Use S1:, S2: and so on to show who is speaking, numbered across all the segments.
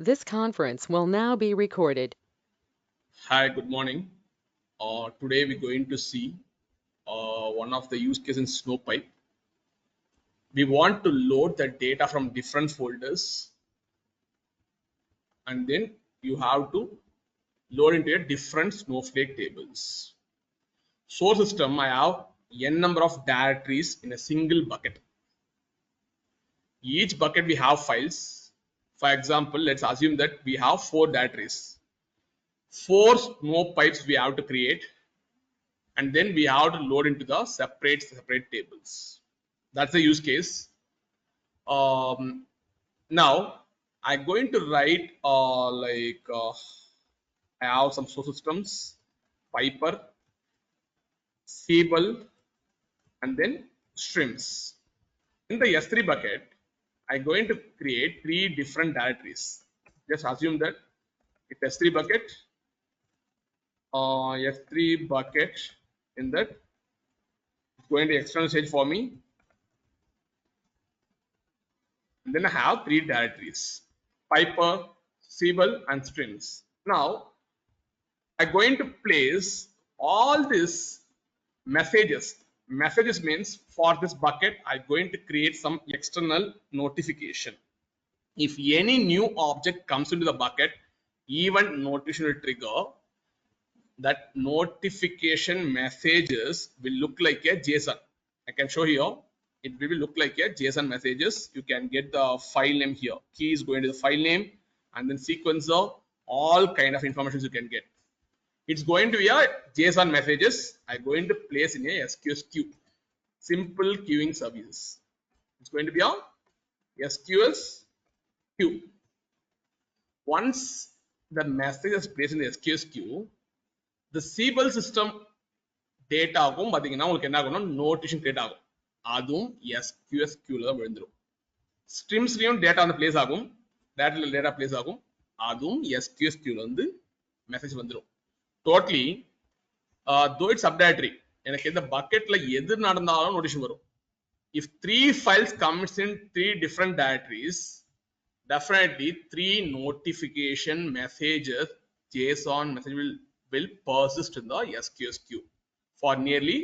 S1: This conference will now be recorded.
S2: Hi, good morning. Today we're going to see one of the use cases in Snowpipe. We want to load the data from different folders, and then you have to load into a different Snowflake tables. Source system, I have n number of directories in a single bucket. Each bucket we have files. For example, let's assume that we have 4 directories. 4 Snowpipes we have to create, and then we have to load into the separate tables. That's the use case. Now I'm going to write I have some source systems, Piper, Siebel, and then streams. In the S3 bucket, I'm going to create 3 different directories. Just assume that it's S3 bucket, S3 bucket. In that, it's going to external stage for me. And then I have 3 directories: Piper, Siebel, and streams. Now I'm going to place all these messages. Messages means for this bucket, I'm going to create some external notification. If any new object comes into the bucket, event notification will trigger. That notification messages will look like a JSON. I can show here. It will look like a JSON messages. You can get the file name here. Key is going to the file name, and then sequencer, all kind of information you can get. It's going to be a JSON messages. I'm going to place in a SQS queue. Simple queuing services. It's going to be a SQS queue. Once the message is placed in the SQS queue, the Siebel system data ஆகும் பாத்தீங்கன்னா உங்களுக்கு என்ன ஆகும்னா notification create ஆகும். அதுவும் SQS queueல தான் விழுந்துரும். ஸ்ட்ரீம்ஸ்லயும் data வந்து பிளேஸ் ஆகும். டேட்டா பிளேஸ் ஆகும். அதுவும் SQS queueல வந்து மெசேஜ் வந்துரும். Totally though it's subdirectory, எனக்கு இந்த பக்கெட்ல எது நடந்தாலும் நோட்டிஃபிகேஷன் வரும். If 3 files comes in 3 different directories, definitely 3 notification messages JSON message will persist in the SQS queue for nearly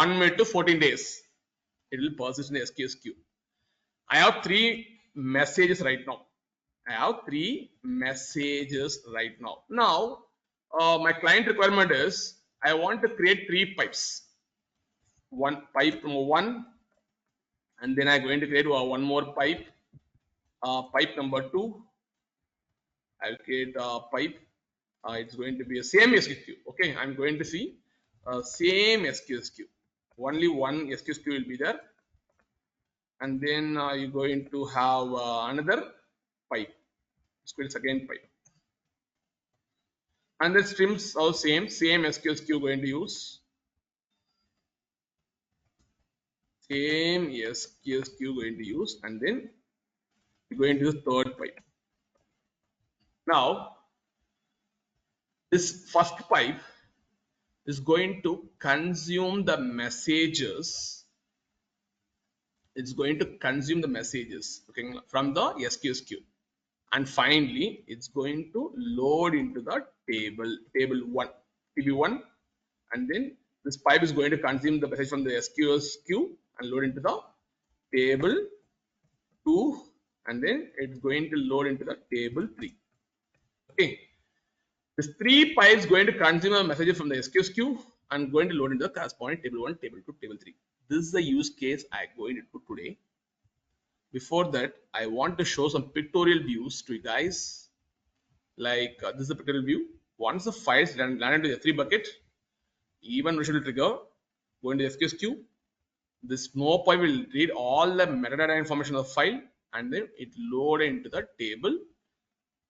S2: 1 minute to 14 days. It will persist in the SQS queue. I have 3 messages right now. I have 3 messages right now. Now, my client requirement is I want to create 3 pipes. One pipe number 1, and then I'm going to create one more pipe. Pipe number 2. I'll create a pipe. It's going to be a same SQS queue. Okay, I'm going to see same SQS queue. Only one SQS queue will be there, and then you're going to have another pipe. It's called second pipe, and the streams are same SQS queue going to use. Same SQS queue going to use, and then you're going to use third pipe. Now, this first pipe is going to consume the messages. It's going to consume the messages, okay, from the SQS queue, and finally it's going to load into the table 1, TB1, and then this pipe is going to consume the message from the SQS queue and load into the table 2, and then it's going to load into the table 3. Okay, this 3 pipes going to consume a message from the SQS queue and going to load into the corresponding table 1, table 2, table 3. This is the use case I'm going to do today. Before that, I want to show some pictorial views to you guys. Like this is the pictorial view. Once the files land into the S3 bucket, even visual trigger, go into the SQS queue. This Snowpipe will read all the metadata information of the file, and then it load into the table.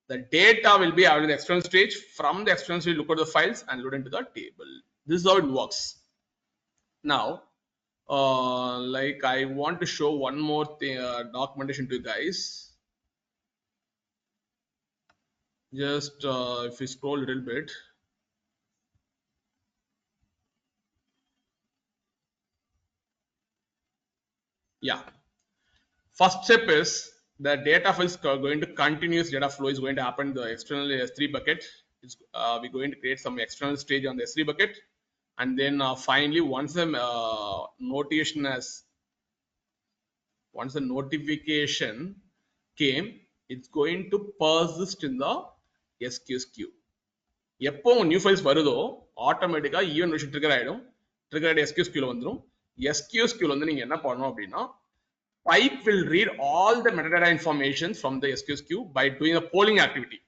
S2: The data will be out in the external stage. From the external stage, look at the files and load into the table. This is how it works. Now, like I want to show one more thing, documentation to you guys. Just if we scroll a little bit. Yeah. First step is the data flow is going to continuous data flow is going to happen in the external S3 bucket. We're going to create some external stage on the S3 bucket, and then finally once the once the notification came, it's going to persist in the SQS queue. எப்போ new files வருதோ ஆட்டோமேட்டிக்கா event விஷயம் trigger ஆயிடும். Trigger ஆகிட்டு excuse கியூல வந்துடும். Excuse கியூல வந்து நீங்க என்ன பண்ணணும் அப்படின்னா pipe will read all the metadata information from the SQS queue by doing a polling activity.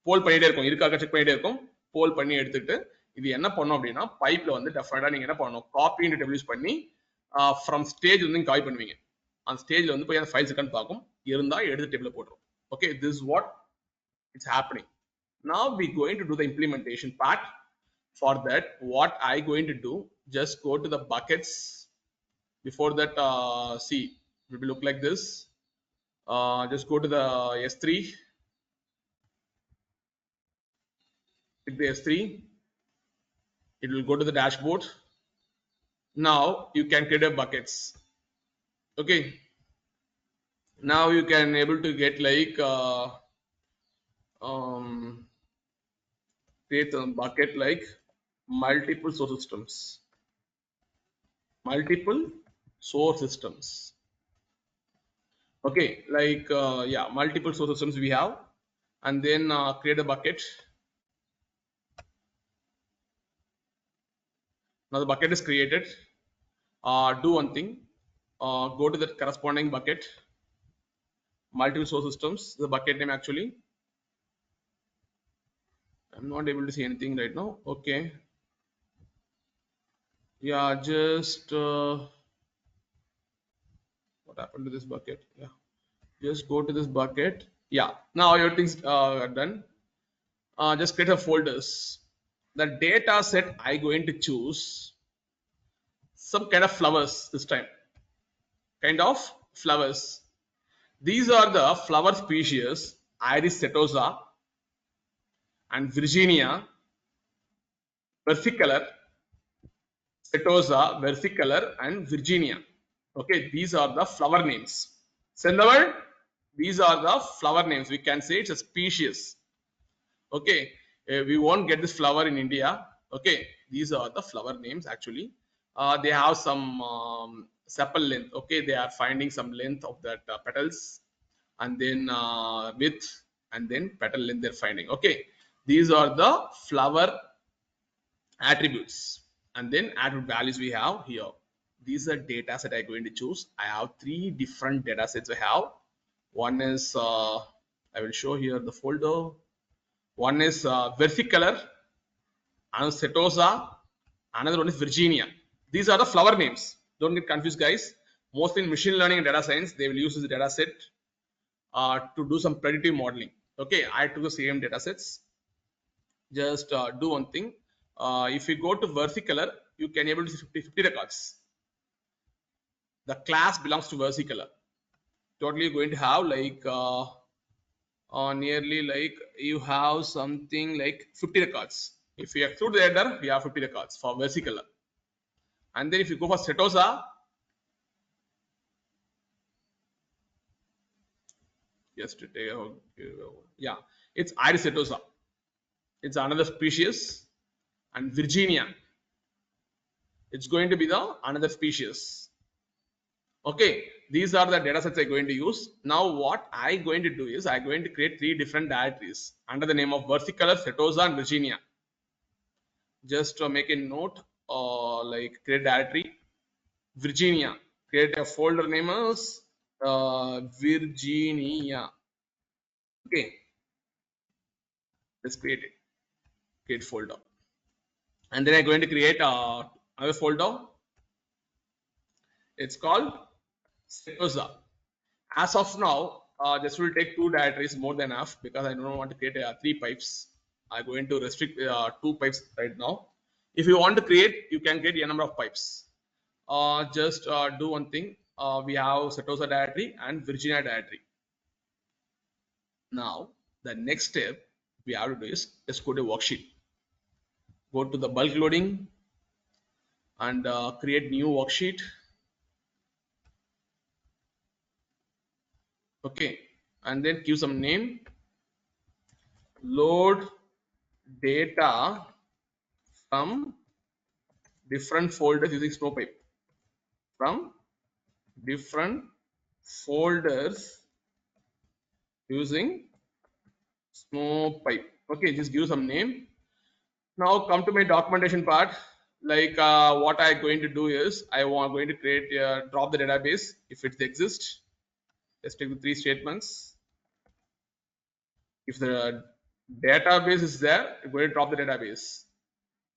S2: போல் பண்ணிட்டே இருக்கும், இருக்காக செக் பண்ணிட்டே இருக்கும். போல் பண்ணி எடுத்துட்டு இது என்ன பண்ணும் அப்படின்னா பைப்ல வந்து டெஃபினட்டா நீங்க என்ன பண்ணணும், காப்பி அண்ட் டெபியூஸ் பண்ணி ஃப்ரம் ஸ்டேஜ் வந்து காப்பி பண்ணுவீங்க. அந்த ஸ்டேஜ்ல வந்து போய் அந்த ஃபைல்ஸ் இருக்கான்னு பார்க்கும், இருந்தா எடுத்து டேபிள்ல போட்டுரும். Okay, this is what it's happening. Now we going to do the implementation part. For that, what I going to do, just go to the buckets. Before that, see, it will look like this. Just go to the S3. Click the S3. It will go to the dashboard. Now you can create a buckets. Okay. Now you can able to get like create a bucket like multiple source systems. Multiple source systems. Okay, like yeah, multiple source systems we have, and then create a bucket. Now the bucket is created. Do one thing, go to the corresponding bucket, multiple source systems, the bucket name actually. I'm not able to see anything right now. Okay, yeah, just what happened to this bucket? Yeah, just go to this bucket. Yeah, now everything's done. Just create a folders. The data set I going to choose some kind of flowers this time. Kind of flowers. These are the flower species Iris setosa and Virginia versicolor, setosa, versicolor, and Virginia. Okay, these are the flower names. Send the word. These are the flower names. We can say it's a species. Okay, we won't get this flower in India. Okay, these are the flower names actually. They have some sepal length. Okay, they are finding some length of that petals, and then width, and then petal length they're finding. Okay, these are the flower attributes, and then attribute values we have here. These are data set I'm going to choose. I have 3 different data sets I have. One is I will show here the folder. One is versicolor, another setosa, another one is Virginia. These are the flower names. Don't get confused, guys. Mostly in machine learning and data science, they will use this data set to do some predictive modeling. Okay, I took the same data sets. Just do one thing. If you go to versicolor, you can able to see 50 records. The class belongs to versicolor. Totally going to have like nearly like you have something like 50 records. If you exclude the header, you have 50 records for versicolor. And then if you go for setosa, yesterday, yeah, it's Iris setosa. It's another species, and Virginia, it's going to be the another species. Okay, these are the data sets I'm going to use. Now what I'm going to do is I'm going to create 3 different directories under the name of versicolor, setosa, and Virginia. Just make a note, like create directory Virginia, create a folder name as Virginia. Okay, let's create it. Create folder, and then I'm going to create another folder. It's called setosa. As of now, this will take 2 directories more than enough because I don't want to create 3 pipes. I'm going to restrict 2 pipes right now. If you want to create, you can create a number of pipes. Just do one thing. We have setosa directory and Virginia directory. Now the next step we have to do is let's go to worksheet. Go to the bulk loading and create new worksheet. Okay, and then give some name. Load data from different folders using Snowpipe. From different folders using Snowpipe. Okay, just give some name. Now come to my documentation part. Like what I'm going to do is going to create drop the database if it exists. Let's take the 3 statements. If the database is there, you're going to drop the database.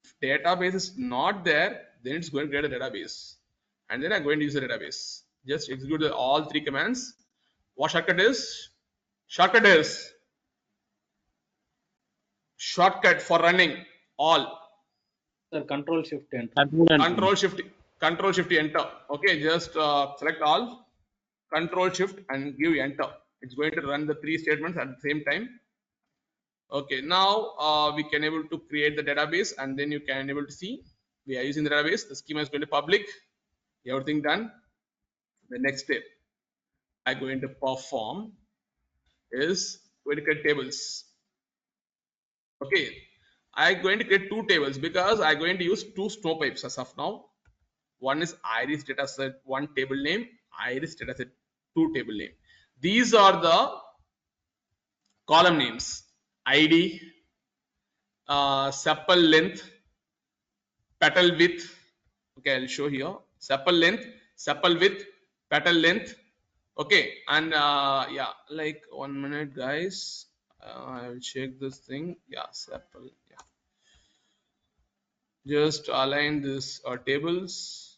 S2: If database is not there, then it's going to create a database. And then I'm going to use the database. Just execute all 3 commands. What shortcut is? Shortcut for running all.
S3: Sir, Control Shift Enter.
S2: Control Shift Enter. Okay, just select all. Control Shift and give Enter. It's going to run the 3 statements at the same time. Okay, now we can able to create the database, and then you can able to see we are using the database. The schema is going to public. Everything done. The next step I'm going to perform is going to create tables. Okay, I'm going to create 2 tables because I'm going to use 2 Snowpipes as of now. One is iris dataset 1 table name, iris dataset 2 table name. These are the column names: ID, sepal length, petal width. Okay, I'll show here: sepal length, sepal width, petal length. Okay, and yeah, like 1 minute, guys. I'll check this thing. Yeah, sepal. Yeah, just align this tables,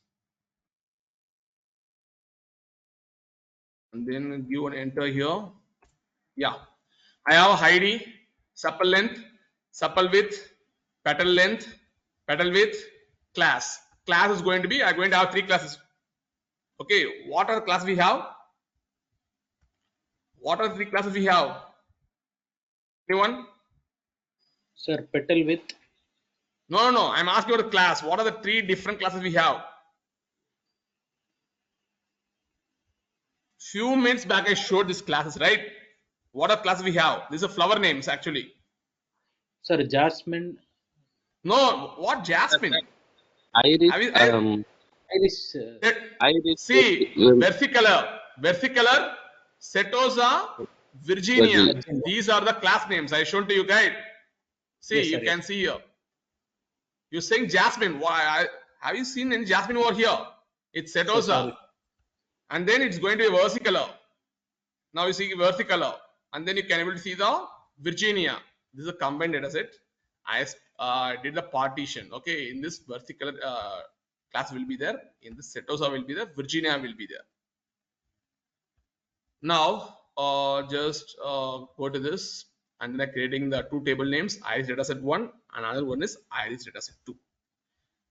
S2: and then give an enter here. Yeah, I have ID, sepal length, sepal width, petal length, petal width, class. Class is going to be, I'm going to have 3 classes. Okay, what are the classes we have? What are the 3 classes we have? Anyone?
S3: Sir, petal width.
S2: No. I'm asking about the class. What are the 3 different classes we have? Few minutes back I showed these classes, right? What are classes we have? These are flower names actually.
S3: Sir, Jasmine.
S2: No, what Jasmine?
S4: Iris,
S3: Iris.
S4: Iris.
S2: See, versicolor, setosa, Virginia. These are the class names I showed to you, guys. See,
S3: Yes,
S2: you
S3: sir,
S2: can see here. You're saying Jasmine. Why? Have you seen any Jasmine over here? It's setosa, and then it's going to be versicolor. Now you see versicolor, and then you can able to see the Virginia. This is a combined data set. I did the partition. Okay, in this versicolor class will be there. In this setosa will be there. Virginia will be there. Now just go to this, and then creating the 2 table names: iris dataset 1, another one is iris dataset 2.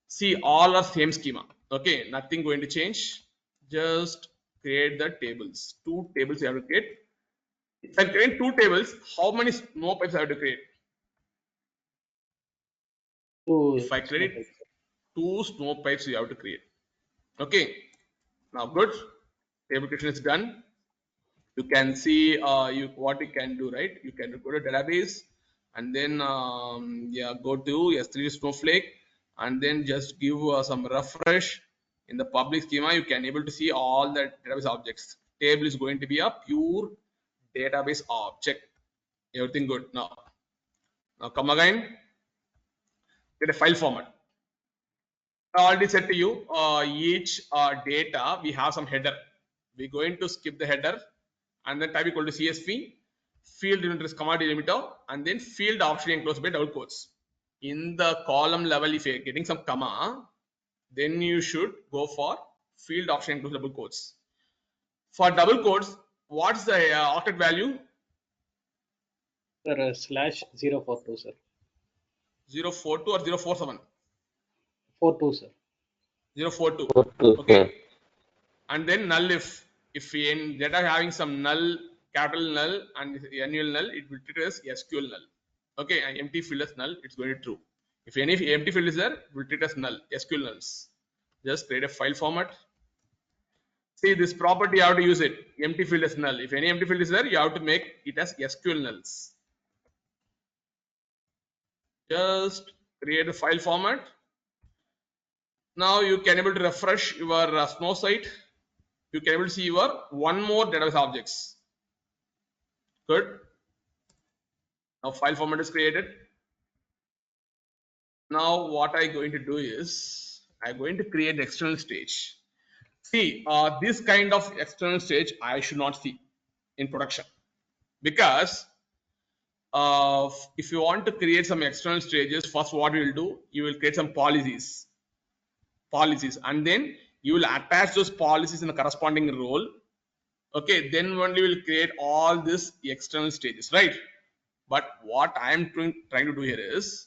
S2: See, all are same schema. Okay, nothing going to change. Just create the tables. 2 tables you have to create. If I create 2 tables, how many Snowpipes I have to create? If I create 2 Snowpipes, you have to create. Okay, now good. Table creation is done. You can see what you can do, right? You can go to database, and then yeah, go to S3 Snowflake, and then just give some refresh. In the public schema, you can able to see all the database objects. Table is going to be a pure database object. Everything good. Now come again. Get a file format. I already said to you, each data we have some header. We're going to skip the header, and then type equal to CSV, field delimiter is comma delimiter, and then field option enclosed by double quotes. In the column level, if you're getting some comma, then you should go for field option enclosed double quotes. For double quotes, what's the octet value?
S3: Sir, /042, sir.
S2: 042 or 047?
S3: 42, sir.
S2: 042. Okay. And then null if in data having some null, capital null and annual null, it will treat as SQL null. Okay, and empty field as null, it's going to true. If any empty field is there, it will treat as null, SQL nulls. Just create a file format. See this property, you have to use it. Empty field is null. If any empty field is there, you have to make it as SQL nulls. Just create a file format. Now you can able to refresh your Snow site. You can able to see your one more database objects. Good. Now file format is created. Now what I'm going to do is I'm going to create external stage. See, this kind of external stage I should not see in production, because if you want to create some external stages, first what you will do, you will create some policies, and then you will attach those policies in the corresponding role. Okay, then only we will create all these external stages, right? But what I am trying to do here is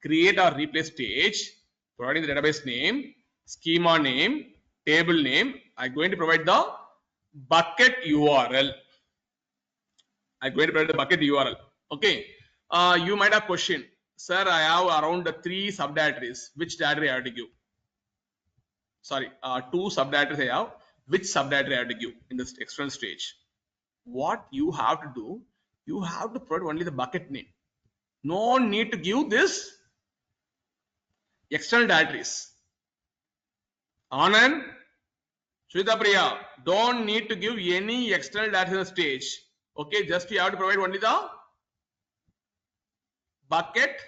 S2: create or replace stage, providing the database name, schema name, table name. I'm going to provide the bucket URL. I'm going to provide the bucket URL. Okay. You might have question, sir, I have around 3 subdirectories. Which directory I have to give? Sorry, 2 subdirectories I have. Which subdirectory I have to give in this external stage? What you have to do, you have to provide only the bucket name. No need to give this external directories. Anand, Shrita Priya, don't need to give any external directories in the stage. Okay, just you have to provide only the bucket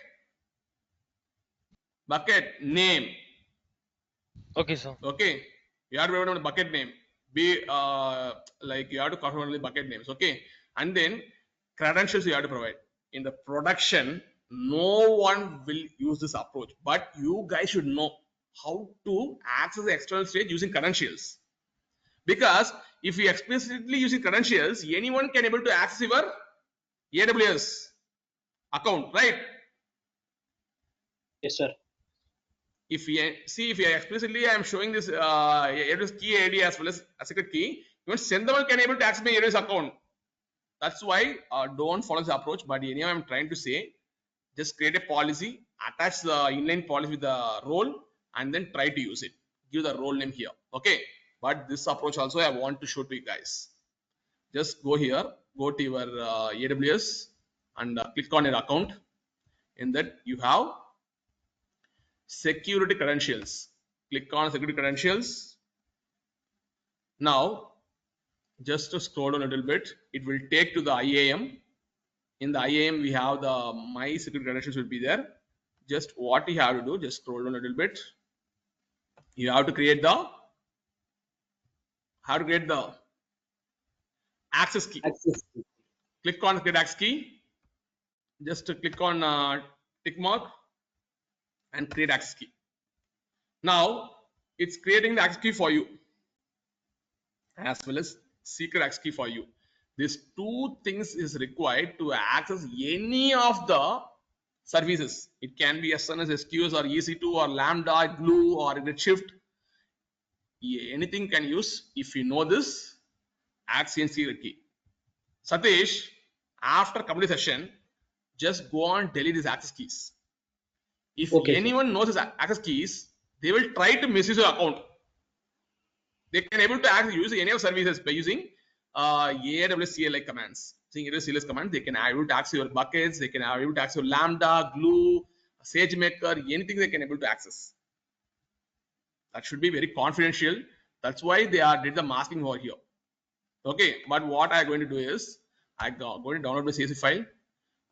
S2: name.
S5: Okay, sir.
S2: Okay, you have to provide only bucket name. Be like you have to confirm only bucket names. Okay, and then credentials you have to provide. In the production, no one will use this approach, but you guys should know how to access the external stage using credentials. Because if you explicitly using credentials, anyone can able to access your AWS account, right?
S3: Yes, sir.
S2: If you see, if you explicitly I am showing this AWS key ID as well as a secret key, even Sendamal can able to access my AWS account. That's why don't follow this approach. But anyway, I'm trying to say, just create a policy, attach the inline policy with the role, and then try to use it. Give the role name here. Okay. But this approach also I want to show to you guys. Just go here, go to your AWS and click on your account. In that you have security credentials. Click on security credentials. Now, just to scroll down a little bit, it will take to the IAM. In the IAM, we have the my security credentials will be there. Just what you have to do, just scroll down a little bit. You have to create the access key.
S3: Access.
S2: Click on create access key. Just to click on tick mark and create access key. Now it's creating the access key for you as well as secret access key for you. These 2 things is required to access any of the services. It can be SNS, SQS or EC2 or Lambda, Glue or Redshift. Anything can use if you know this access and secret key. Satish, after complete session, just go and delete these access keys. If anyone knows his access keys, they will try to misuse your account. They can able to use any of services by using AWS CLI commands. Using AWS CLI commands, they can able to access your buckets, they can able to access your Lambda, Glue, SageMaker, anything they can able to access. That should be very confidential. That's why they did the masking over here. Okay, but what I'm going to do is I'm going to download the CSV file.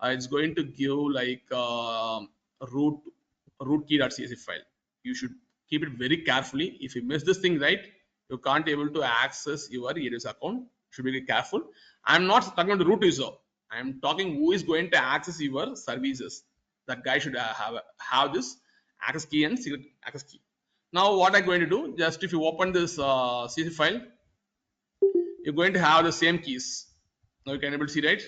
S2: It's going to give like rootkey.csv file. You should keep it very carefully. If you miss this thing, right, you can't able to access your AWS account. Should be very careful. I'm not talking about the root user. I'm talking who is going to access your services. That guy should have this access key and secret access key. Now what I'm going to do, just if you open this CSV file, you're going to have the same keys. Now you can able to see, right?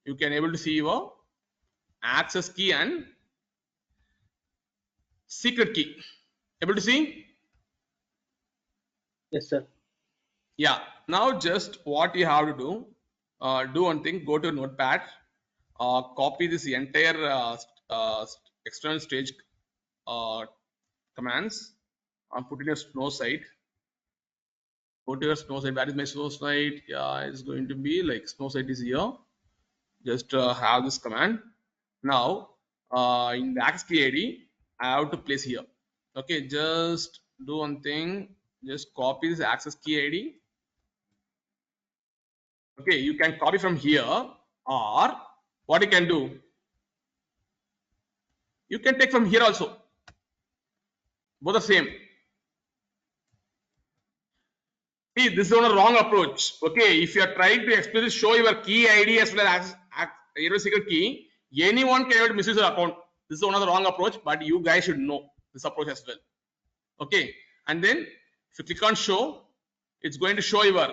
S2: You can able to see your access key and secret key. Able to see?
S3: Yes, sir.
S2: Yeah. Now just what you have to do, do one thing. Go to Notepad, copy this entire external stage commands, and put in a Snow site. Go to your snow site. Where is my snow site? Yeah, it's going to be like snow site is here. Just have this command. Now, in the access key ID, I have to place here. Okay, just do one thing. Just copy this access key ID. Okay, you can copy from here, or what you can do, you can take from here also. Both the same. See, this is not a wrong approach. Okay, if you are trying to explicitly show your key ID as well as your secret key, anyone can able to misuse your account. This is one of the wrong approach, but you guys should know this approach as well. Okay, and then if you click on show, it's going to show your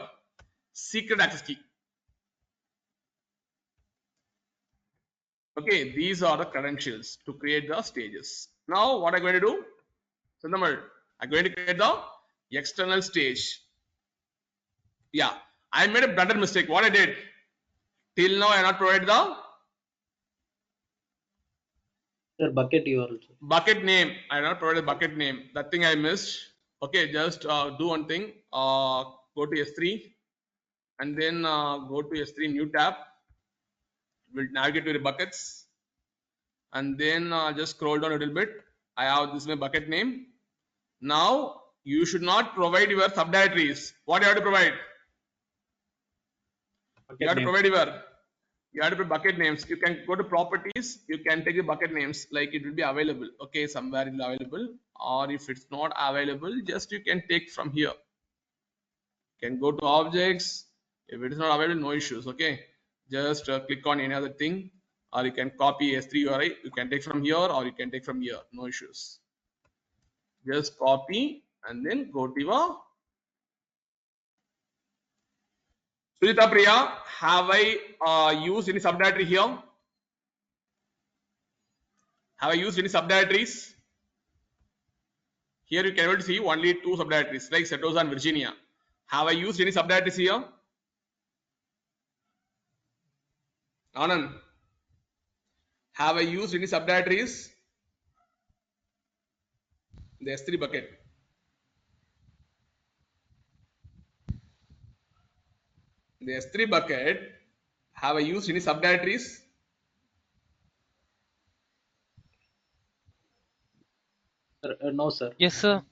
S2: secret access key. Okay, these are the credentials to create the stages. Now, what I'm going to do? So, number I'm going to create the external stage. Yeah, I made a blunder mistake. What I did till now, I have not provided the
S3: bucket URL. Sir.
S2: Bucket name. I have not provided bucket name. That thing I missed. Okay, just do one thing. Go to S3 and then go to S3 new tab. We'll navigate to the buckets and then just scroll down a little bit. I have this my bucket name. Now you should not provide your subdirectories. What you have to provide? You have to provide you have to put bucket names. You can go to properties. You can take the bucket names, like it will be available. Okay, somewhere it will be available, or if it's not available, just you can take from here. You can go to objects. If it is not available, no issues. Okay, just click on any other thing, or you can copy S3 URI. You can take from here, or you can take from here. No issues. Just copy and then go to your Sujita Priya, have I used any subdirectory here? Have I used any subdirectories? Here you can able to see only two subdirectories like Setosa and Virginia. Have I used any subdirectories here? Anand, have I used any subdirectories? The S3 bucket. The S3 bucket, have I used any subdirectories?
S3: No, sir.
S5: Yes, sir.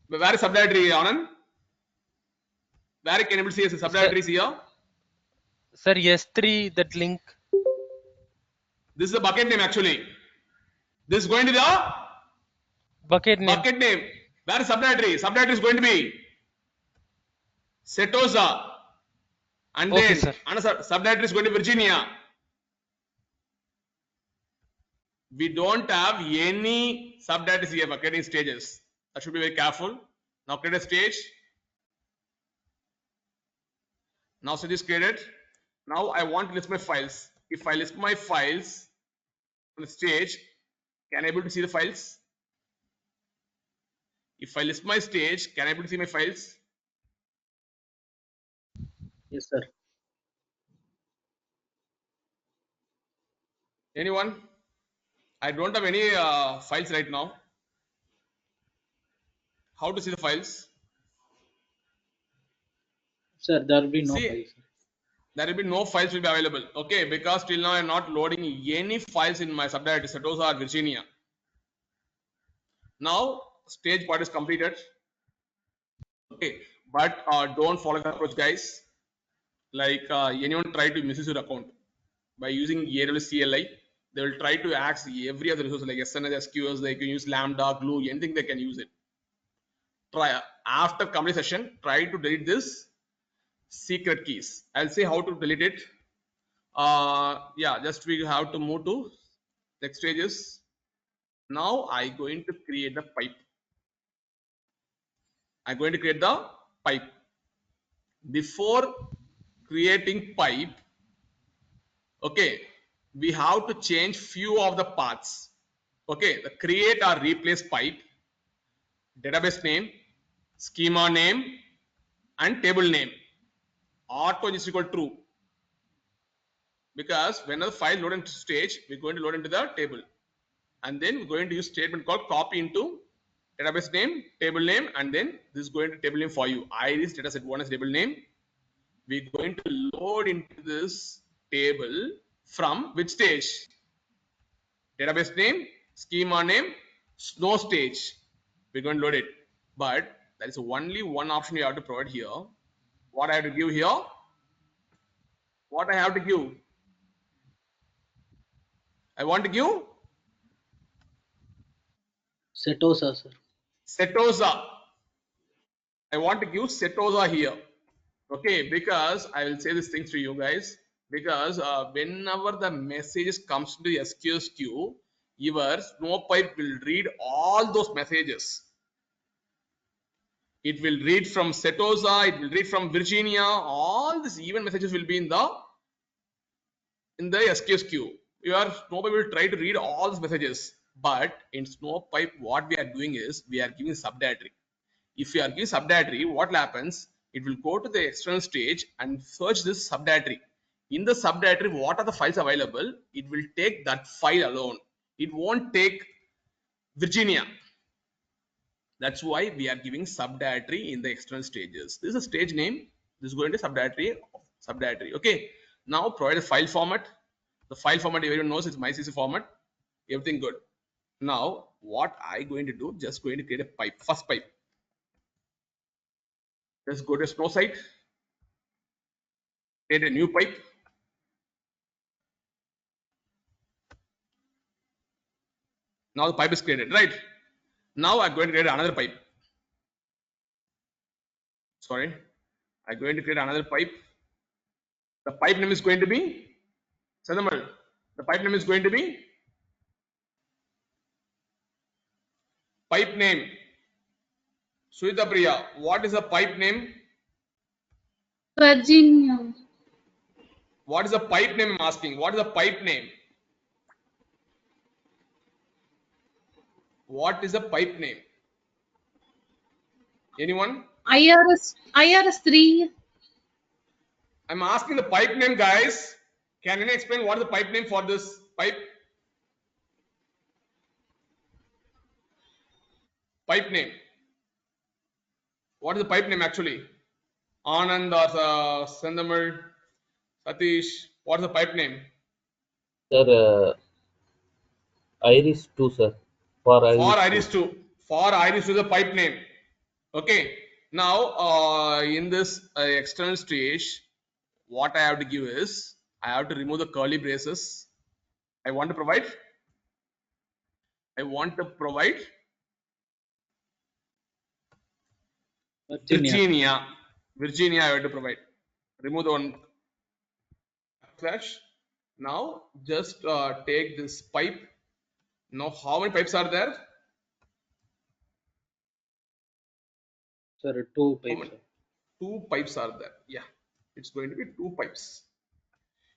S2: Where is subdirectory, Anand? Where can you see as subdirectories here?
S5: Sir, S3, that link.
S2: This is the bucket name actually. This is going to the
S5: Bucket name.
S2: bucket name. Where is subdirectory? Subdirectory is going to be Setosa. And
S5: Okay,
S2: then
S5: sir.
S2: another subdirectory is going to Virginia. We don't have any subdirectories here for creating stages. That should be very careful. Now create a stage. Now stage is created. Now I want to list my files. If I list my files on the stage, can I able to see the files? If I list my stage, can I able to see my files?
S3: Yes, sir.
S2: Anyone? I don't have any files right now. How to see the files?
S3: Sir, there will be no
S2: See,
S3: files.
S2: there will be no files will be available. Okay, because till now I am not loading any files in my subdirectory Setosa or Virginia. Now stage part is completed. Okay, but don't follow the approach, guys. Like anyone try to misuse your account by using AWS CLI, they will try to access every other resource like SNS, SQS. They can use Lambda, Glue, anything they can use it. Try after complete session, try to delete this secret keys. I'll say how to delete it. Yeah, just we have to move to next stages. Now I'm going to create the pipe. I'm going to create the pipe. Before creating pipe, okay, we have to change few of the paths. Okay, the create or replace pipe, database name, schema name, and table name. Auto is equal to true, because whenever file load into stage, we're going to load into the table, and then we're going to use statement called copy into database name, table name, and then this is going to table name for you. Iris dataset 1 is table name. We're going to load into this table from which stage? Database name, schema name, snow stage. We're going to load it. But there is only one option you have to provide here. What I have to give here? What I have to give? I want to give
S3: Setosa, sir.
S2: Setosa. I want to give Setosa here. Okay, because I will say these things to you guys. Because whenever the messages comes to the SQS queue, your Snowpipe will read all those messages. It will read from Setosa, it will read from Virginia. All these event messages will be in the SQS queue. Your Snowpipe will try to read all these messages. But in Snowpipe, what we are doing is we are giving subdirectory. If you are giving subdirectory, what happens? It will go to the external stage and search this subdirectory. In the subdirectory, what are the files available? It will take that file alone. It won't take Virginia. That's why we are giving subdirectory in the external stages. This is a stage name. This is going to subdirectory. Okay. Now provide a file format. The file format everyone knows it's MyCC format. Everything good. Now what I going to do? Just going to create a pipe. First pipe. Let's go to Snow site. Create a new pipe. Now the pipe is created, right? Now I'm going to create another pipe. Sorry, I'm going to create another pipe. The pipe name is going to be Sendamal. The pipe name is going to be pipe name. Suhita Priya, what is the pipe name?
S6: Virginia.
S2: What is the pipe name? I'm asking. What is the pipe name? What is the pipe name? Anyone?
S6: IRS 3.
S2: I'm asking the pipe name, guys. Can anyone explain what is the pipe name for this pipe? Pipe name. What is the pipe name actually? Anand or Sendamal, Satish, what is the pipe name?
S4: Sir, Iris 2, sir. For
S2: Iris 2. For Iris 2 is the pipe name. Okay. Now, in this external stage, what I have to give is, I have to remove the curly braces. I want to provide Virginia I have to provide. Remove the one slash. Now, just take this pipe. Now, how many pipes are there?
S3: Sir, 2 pipes. Sir.
S2: 2 pipes are there. Yeah, it's going to be 2 pipes.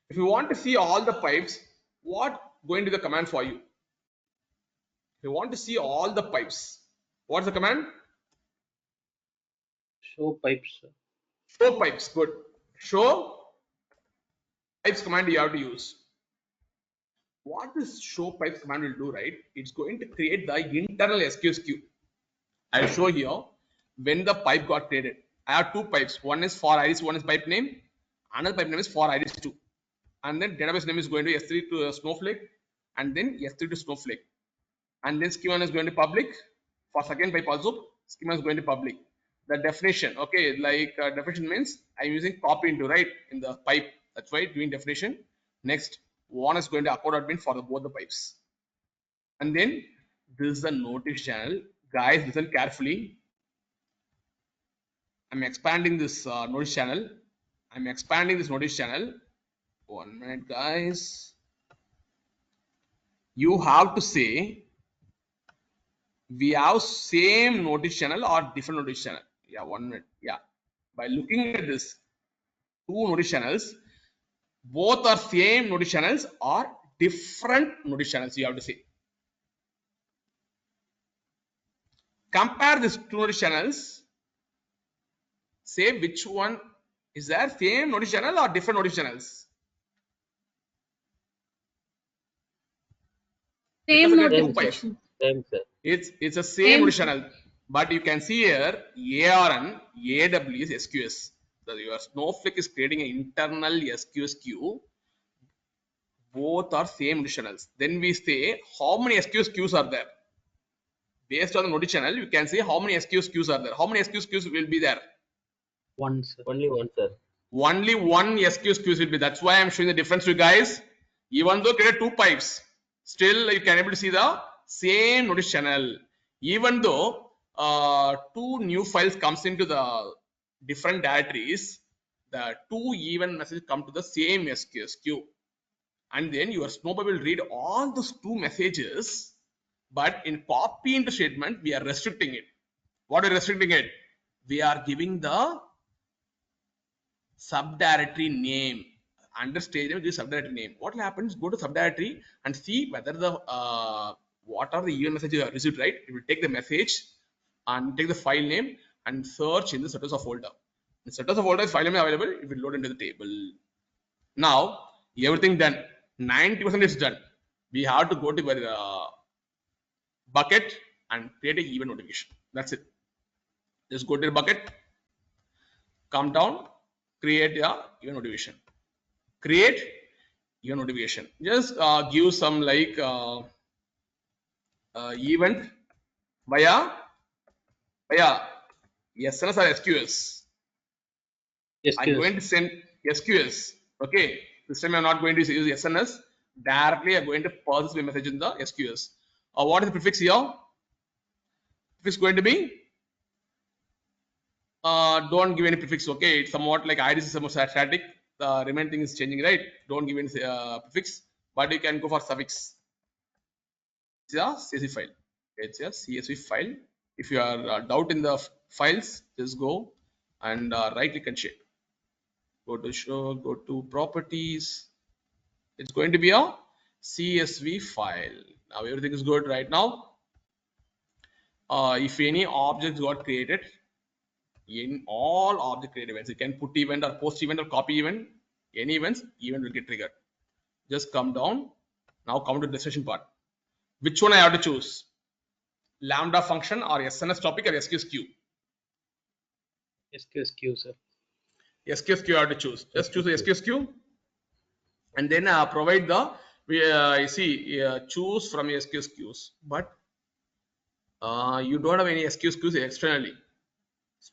S2: If you want to see all the pipes, what going to be the command for you? If you want to see all the pipes, what's the command?
S3: Show pipes. Sir.
S2: Show pipes. Good. Show pipes command you have to use. What this show pipes command will do, right? It's going to create the internal SQS queue. I'll show here when the pipe got created. I have 2 pipes. One is for Iris, one is pipe name. Another pipe name is for Iris 2. And then database name is going to S3 to Snowflake, and then S3 to Snowflake. And then schema is going to public. For second pipe also, schema is going to public. The definition, okay, like definition means I'm using copy into, right, in the pipe. That's why doing definition. Next, one is going to accord.bin for both the pipes. And then this is the notice channel. Guys, listen carefully. I'm expanding this notice channel. I'm expanding this notice channel. 1 minute, guys. You have to say we have same notice channel or different notice channel. Yeah, 1 minute. Yeah. By looking at this 2 notice channels, both are same notice channels or different notice channels, you have to say. Compare these 2 notice channels. Say which one is there, same notice channel or different notice channels?
S6: Same
S2: Because
S6: notification.
S4: Same, sir.
S2: It's a same
S6: Same.
S2: notational, but you can see here ARN, AW is SQS. So your Snowflake is creating an internal SQS queue. Both are same notationals. Then we say how many SQS queues are there. Based on the notational, you can say how many SQS queues are there. How many SQS queues will be there?
S3: One, sir.
S4: Only one, sir.
S2: Only one SQS queues will be. That's why I'm showing the difference to you guys. Even though created two pipes, still you can able to see the same notice channel. Even though two new files comes into the different directories, the two even messages come to the same SQS queue. And then your Snowball will read all those two messages, but in copy into statement, we are restricting it. What are restricting it? We are giving the subdirectory name. Under stage name, this subdirectory name. What will happen is go to subdirectory and see whether the what are the event messages you have received, right? It will take the message and take the file name and search in the Setosa folder. In Setosa folder is file name available, it will load into the table. Now everything done. 90% is done. We have to go to the bucket and create a event notification. That's it. Just go to the bucket, come down, create a event notification. Create your notification. Just give some like event via SNS or SQS. I'm going to send SQS. Okay, this time I'm not going to use SNS. Directly I'm going to pass this message in the SQS. What is the prefix here? Prefix going to be don't give any prefix. Okay, it's somewhat like iris is somewhat static. The remaining thing is changing, right? Don't give any prefix, but you can go for suffix. It's a CSV file. It's a CSV file. If you are doubt in the files, just go and right click and share. Go to show, go to properties. It's going to be a CSV file. Now everything is good right now. If any objects got created, in all object created events, you can put event or post event or copy event, any events, event will get triggered. Just come down. Now come to the destination part. Which one I have to choose? Lambda function or SNS topic or SQS queue?
S3: SQS queue, sir.
S2: SQS queue I have to choose. Just choose the SQS queue and then provide the choose from SQS queues. But you don't have any SQS queues externally.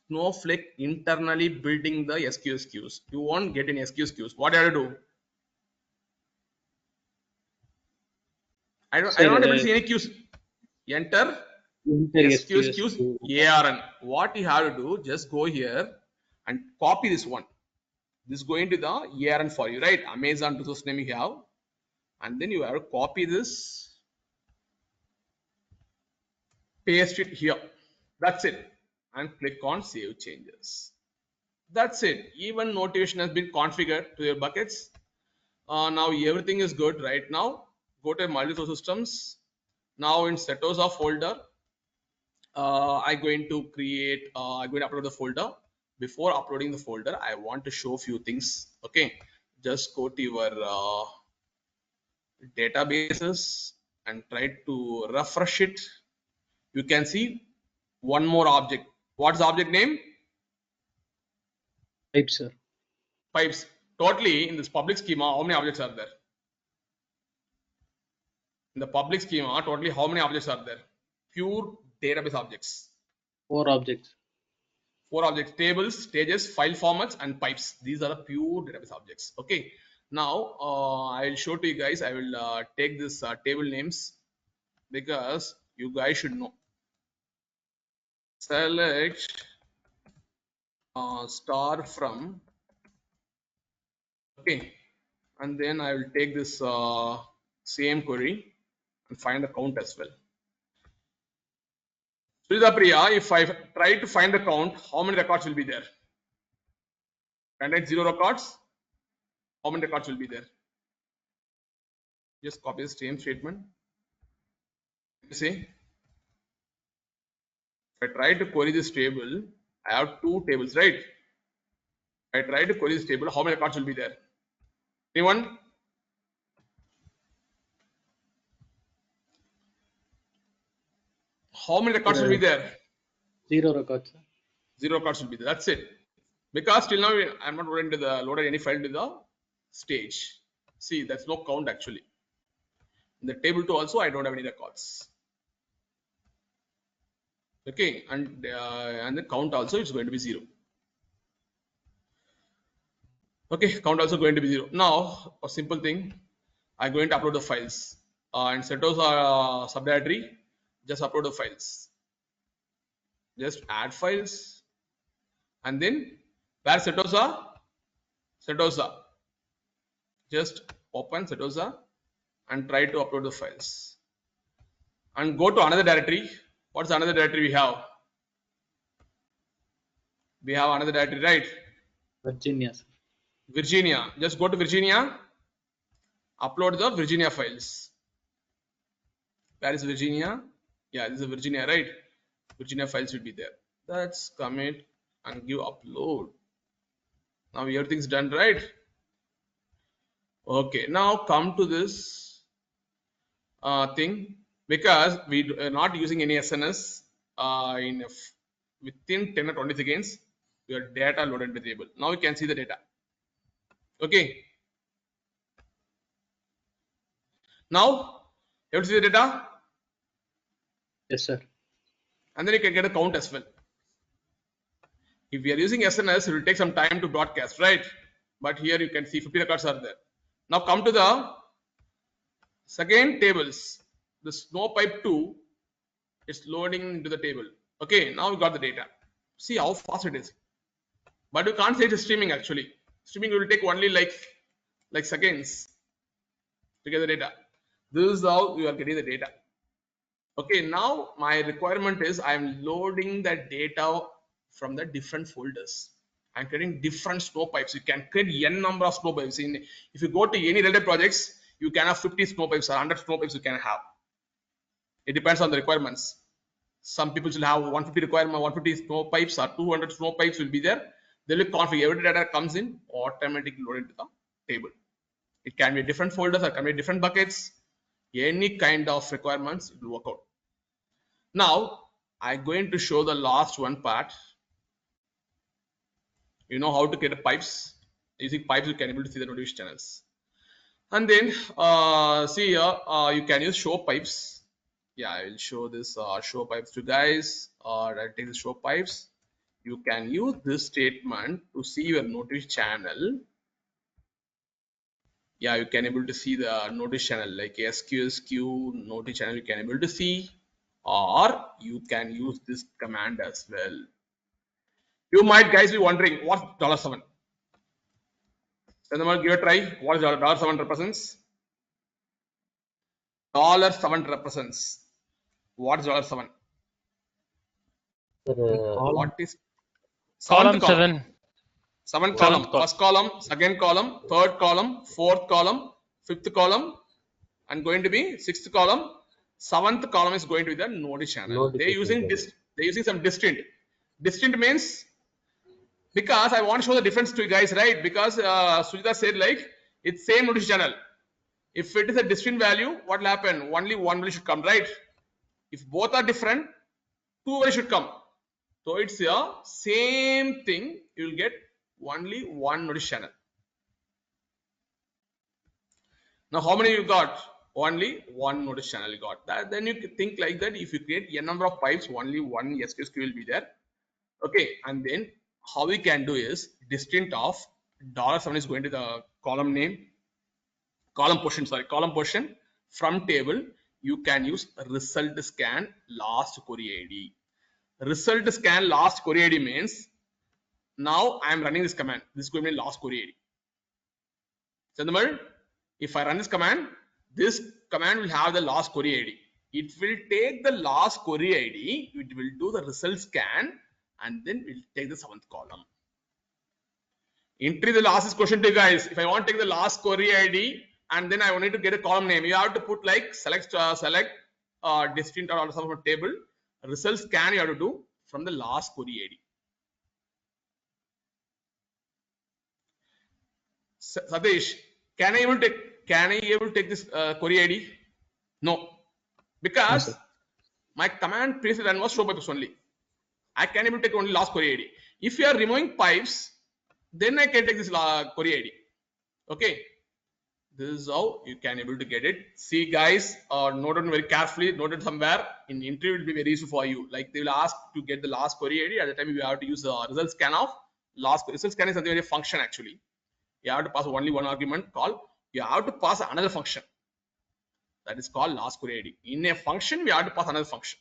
S2: Snowflake internally building the SQS queues. You won't get any SQS queues. What do you have to do? I don't able to see any queues. Enter SQS queues ARN. What you have to do, just go here and copy this one. This is going to the ARN for you, right? Amazon resource name you have, and then you have to copy this, paste it here. That's it, and click on save changes. That's it. Even notification has been configured to your buckets. Now everything is good right now. Go to multi-source systems. Now in Setosa folder, I'm going to create. I'm going to upload the folder. Before uploading the folder, I want to show a few things. Okay, just go to your databases and try to refresh it. You can see one more object. What's the object name?
S3: Pipes, sir.
S2: Pipes. Totally in this public schema, how many objects are there? In the public schema, totally how many objects are there? Pure database objects.
S3: 4 objects.
S2: 4 objects: tables, stages, file formats, and pipes. These are the pure database objects. Okay. Now I will show to you guys. I will take this table names because you guys should know. Select star from. Okay, and then I will take this same query and find the count as well. Sridhar Priya, if I try to find the count, how many records will be there? Contain 0 records. How many records will be there? Just copy the same statement. You see, if I try to query this table, I have 2 tables, right? If I try to query this table, how many records will be there? Anyone? . How many records will be there?
S3: 0 records, sir.
S2: 0 records will be there. That's it. Because till now I'm not loaded any file to the stage. See, that's no count actually. In the table 2 also I don't have any records. Okay, and the count also is going to be 0. Okay, count also going to be 0. Now a simple thing, I'm going to upload the files. And Setosa subdirectory, just upload the files. Just add files, and then where Setosa? Setosa. Just open Setosa and try to upload the files. And go to another directory. What's another directory we have? We have another directory, right?
S3: Virginia, sir.
S2: Virginia. Just go to Virginia. Upload the Virginia files. Where is Virginia? Yeah, this is Virginia, right? Virginia files should be there. That's commit and give upload. Now everything's done, right? Okay, now come to this thing, because we are not using any SNS within 10 or 20 seconds your data loaded the table. Now you can see the data. Okay, now you have to see the data,
S3: Yes, sir.
S2: and then you can get a count as well. If we are using SNS, it will take some time to broadcast, right? But here you can see 50 records are there. Now come to the second tables. The Snowpipe 2 is loading into the table. Okay, now we got the data. See how fast it is. But you can't say it is streaming actually. Streaming will take only like seconds to get the data. This is how you are getting the data. Okay, now my requirement is I am loading the data from the different folders. I'm creating different Snowpipes. You can create n number of Snowpipes. If you go to any related projects, you can have 50 Snowpipes or 100 Snowpipes you can have. It depends on the requirements. Some people will have 150 requirement, 150 Snowpipes or 200 Snowpipes will be there. They will configure. Every data comes in, automatically loaded into the table. It can be different folders or can be different buckets. Any kind of requirements, it will work out. Now I'm going to show the last one part. You know how to create pipes. Using pipes, you can able to see the notification channels. And then see here, you can use show pipes. Yeah, I will show this show pipes to guys. Or I take the show pipes. You can use this statement to see your notice channel. Yeah, you can able to see the notice channel like SQSQ notice channel. You can able to see, or you can use this command as well. You might guys be wondering what's $7. Then give a try. What is $7 represents? $7 represents. What is $7? What is
S5: Column
S2: seventh column?
S5: 7.
S2: Seventh
S5: Seventh
S2: column.
S5: column.
S2: First column, second column, third column, fourth column, fifth column, and going to be sixth column. Seventh column is going to be the notice channel. They're using some distinct. Distinct means, because I want to show the difference to you guys, right? Because Sujita said like it's same notice channel. If it is a distinct value, what will happen? Only one value should come, right? If both are different, two values should come. So it's a same thing. You will get only one notice channel. Now how many you got? Only one notice channel you got. That, then you think like that. If you create n number of pipes, only one SQSQ will be there. Okay, and then how we can do is distinct of $7 is going to the column name, column portion from table. You can use result scan last query ID. Result scan last query ID means now I am running this command. This is going to be last query ID. Chandamal, if I run this command will have the last query ID. It will take the last query ID. It will do the result scan and then we'll take the seventh column. Entry the last question to you guys. If I want to take the last query ID and then I need to get a column name, you have to put like select distinct or some table. Result scan you have to do from the last query ID. Satish, can I able to take this query ID? No, because my command previously run was show by pipes only. I can able to take only last query ID. If you are removing pipes, then I can take this query ID. Okay, this is how you can able to get it. See guys, note it very carefully, note it somewhere. In interview it will be very easy for you. Like they will ask to get the last query ID. At the time you have to use the result scan of last. Result scan is something very function actually. You have to pass only one argument called. You have to pass another function. That is called last query ID. In a function, we have to pass another function.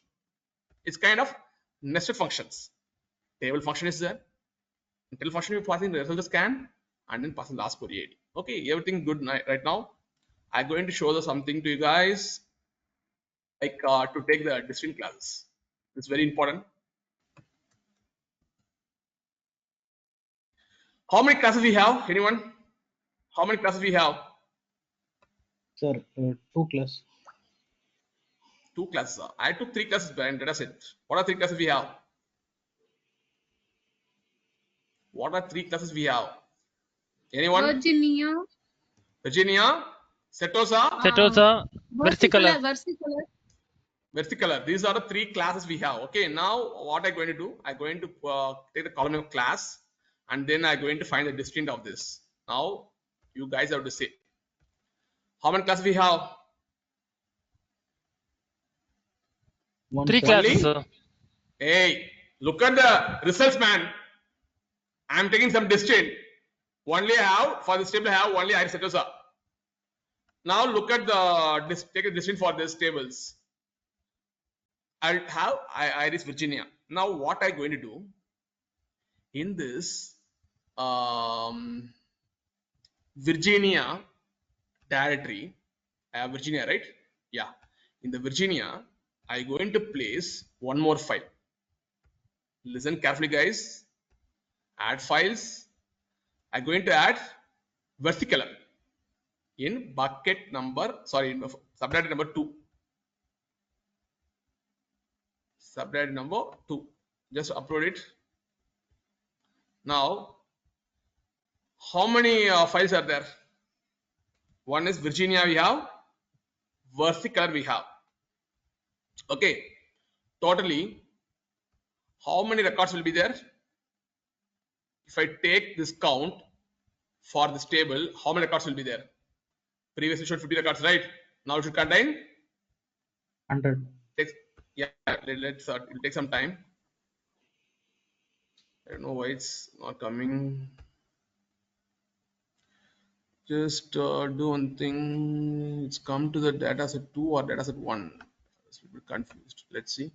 S2: It's kind of nested functions. Table function is there. In table function, we passing the result scan and then passing last query ID. Okay, everything good right now. I'm going to show something to you guys, like to take the distinct classes. It's very important. How many classes we have? Anyone? How many classes we have?
S3: Sir, 2 class.
S2: 2 classes. I took 3 classes in data set. What are 3 classes we have? What are 3 classes we have? Anyone?
S6: Virginia.
S2: Virginia, Setosa,
S5: Setosa, versicolor.
S6: Versicolor.
S2: Versicolor. These are the 3 classes we have. Okay, now what I'm going to do? I'm going to take the column of class and then I'm going to find the distinct of this. Now you guys have to say how many classes we have?
S3: 1
S5: 3
S3: sir.
S5: classes, sir.
S2: Hey, look at the results, man. I'm taking some distinct. Only have for this table I have only iris setosa. Now look at the take a distinct for these tables. I'll have iris Virginia. Now what I'm going to do in this Virginia directory, I have Virginia, right? Yeah. In the Virginia, I'm going to place one more file. Listen carefully, guys. Add files. I'm going to add versicolor in bucket number, sorry, in subdirectory number 2. Subdirectory number 2. Just upload it. Now, how many files are there? One is Virginia we have, versicolor we have. Okay, totally, how many records will be there? If I take this count for this table, how many records will be there? Previously showed 50 records, right? Now it should contain
S3: 100.
S2: Yeah, let's it will take some time. I don't know why it's not coming. Just do one thing. It's come to the dataset 2 or dataset 1. It's a little bit confused. Let's see.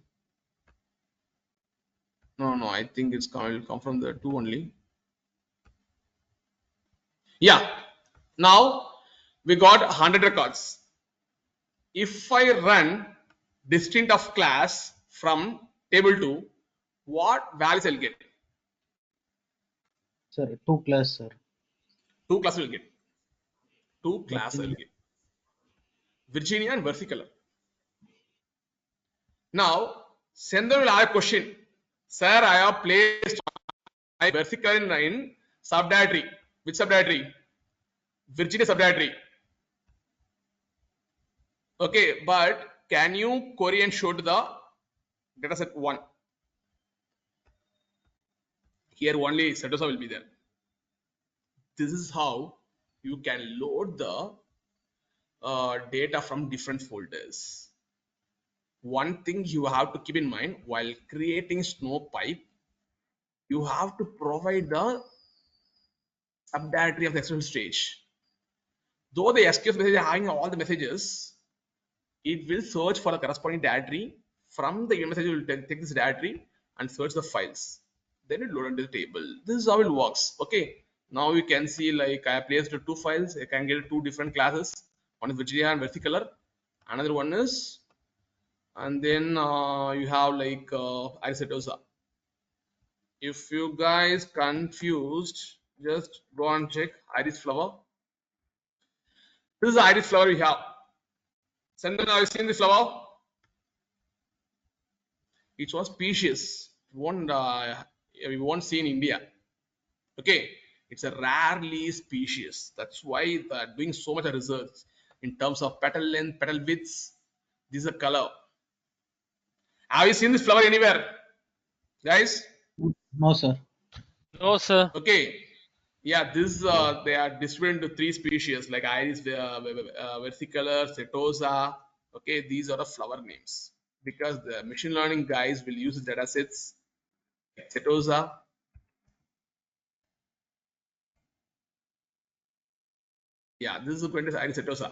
S2: No, I think it will come from the 2 only. Yeah. Now we got 100 records. If I run distinct of class from table 2, what values I'll get?
S3: Sir, 2 class, sir.
S2: 2 classes will get. 2 classes will get. Virginia and versicolor. Now, sender will have a question. Sir, I have placed my versicolor in subdirectory. Which subdirectory? Virginia subdirectory. Okay, but can you query and show to the dataset 1? Here only Setosa will be there. This is how you can load the data from different folders. One thing you have to keep in mind while creating SnowPipe, you have to provide the subdirectory of the external stage. Though the SQL message is having all the messages, it will search for the corresponding directory. From the message, it will take this directory and search the files. Then it load into the table. This is how it works. Okay. Now you can see like I placed 2 files. I can get 2 different classes. One is Virginia and versicolor. Another one is, and then you have like iris setosa. If you guys confused, just go and check iris flower. This is the iris flower we have. Sender, have you seen this flower? It was species. We won't see in India. Okay, it's a rarely species. That's why they're doing so much research in terms of petal length, petal widths. This is a color. Have you seen this flower anywhere, guys?
S3: No, sir.
S5: No, sir.
S2: Okay. Yeah, this they are distributed into 3 species like Iris versicolor, setosa. Okay, these are the flower names because the machine learning guys will use data sets like setosa. Yeah, this is going to Iris setosa,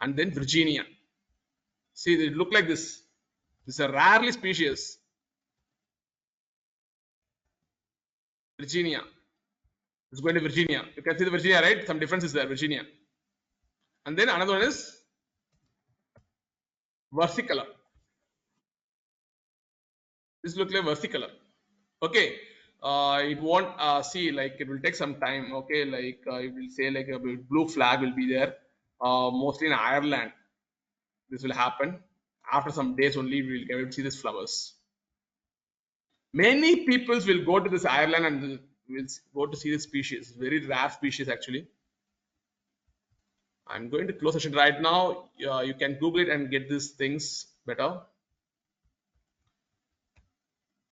S2: and then Virginia. See, they look like this. This is a rarely species. Virginia. It's going to Virginia. You can see the Virginia, right? Some difference is there, Virginia. And then another one is versicolor. This looks like versicolor. Okay. It won't see like it will take some time. Okay, like it will say like a blue flag will be there. Mostly in Ireland, this will happen. After some days only, we will get able to see these flowers. Many peoples will go to this Ireland and will go to see this species. Very rare species actually. I'm going to close session right now. You can Google it and get these things better.